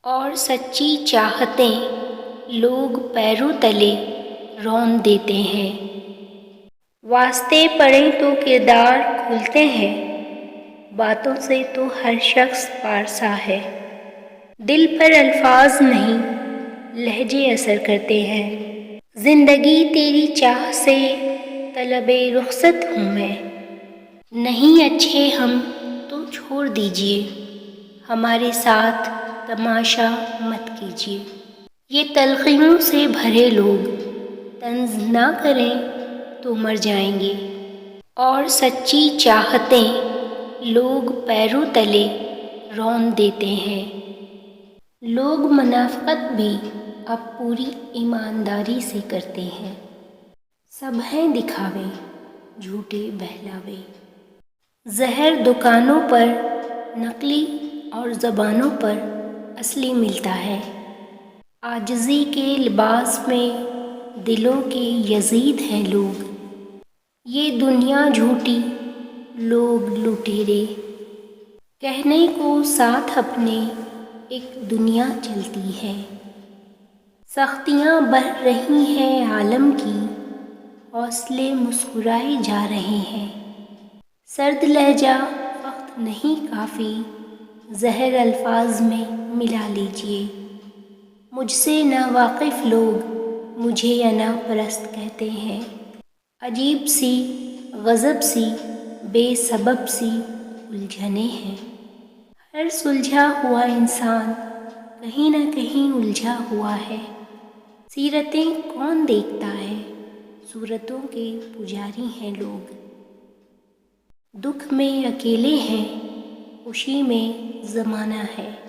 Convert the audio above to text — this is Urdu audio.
اور سچی چاہتیں لوگ پیروں تلے رون دیتے ہیں۔ واسطے پڑھیں تو کردار کھلتے ہیں، باتوں سے تو ہر شخص پارسا ہے۔ دل پر الفاظ نہیں لہجے اثر کرتے ہیں۔ زندگی تیری چاہ سے طلب رخصت ہوں میں، نہیں اچھے ہم تو چھوڑ دیجیے، ہمارے ساتھ تماشا مت کیجیے۔ یہ تلخیوں سے بھرے لوگ طنز نہ کریں تو مر جائیں گے۔ اور سچی چاہتیں لوگ پیروں تلے رون دیتے ہیں۔ لوگ منافقت بھی اب پوری ایمانداری سے کرتے ہیں۔ سب ہیں دکھاوے، جھوٹے بہلاوے۔ زہر دکانوں پر نقلی اور زبانوں پر اصلی ملتا ہے۔ عاجزی کے لباس میں دلوں کے یزید ہیں لوگ۔ یہ دنیا جھوٹی، لوگ لٹیرے، کہنے کو ساتھ اپنے ایک دنیا چلتی ہے۔ سختیاں بڑھ رہی ہیں عالم کی، حوصلے مسکرائے جا رہے ہیں۔ سرد لہجہ وقت نہیں کافی، زہر الفاظ میں ملا لیجیے۔ مجھ سے ناواقف لوگ مجھے انا پرست کہتے ہیں۔ عجیب سی، غضب سی، بے سبب سی الجھنیں ہیں۔ ہر سلجھا ہوا انسان کہیں نہ کہیں الجھا ہوا ہے۔ سیرتیں کون دیکھتا ہے، صورتوں کے پجاری ہیں لوگ۔ دکھ میں اکیلے ہیں، خوشی میں زمانہ ہے۔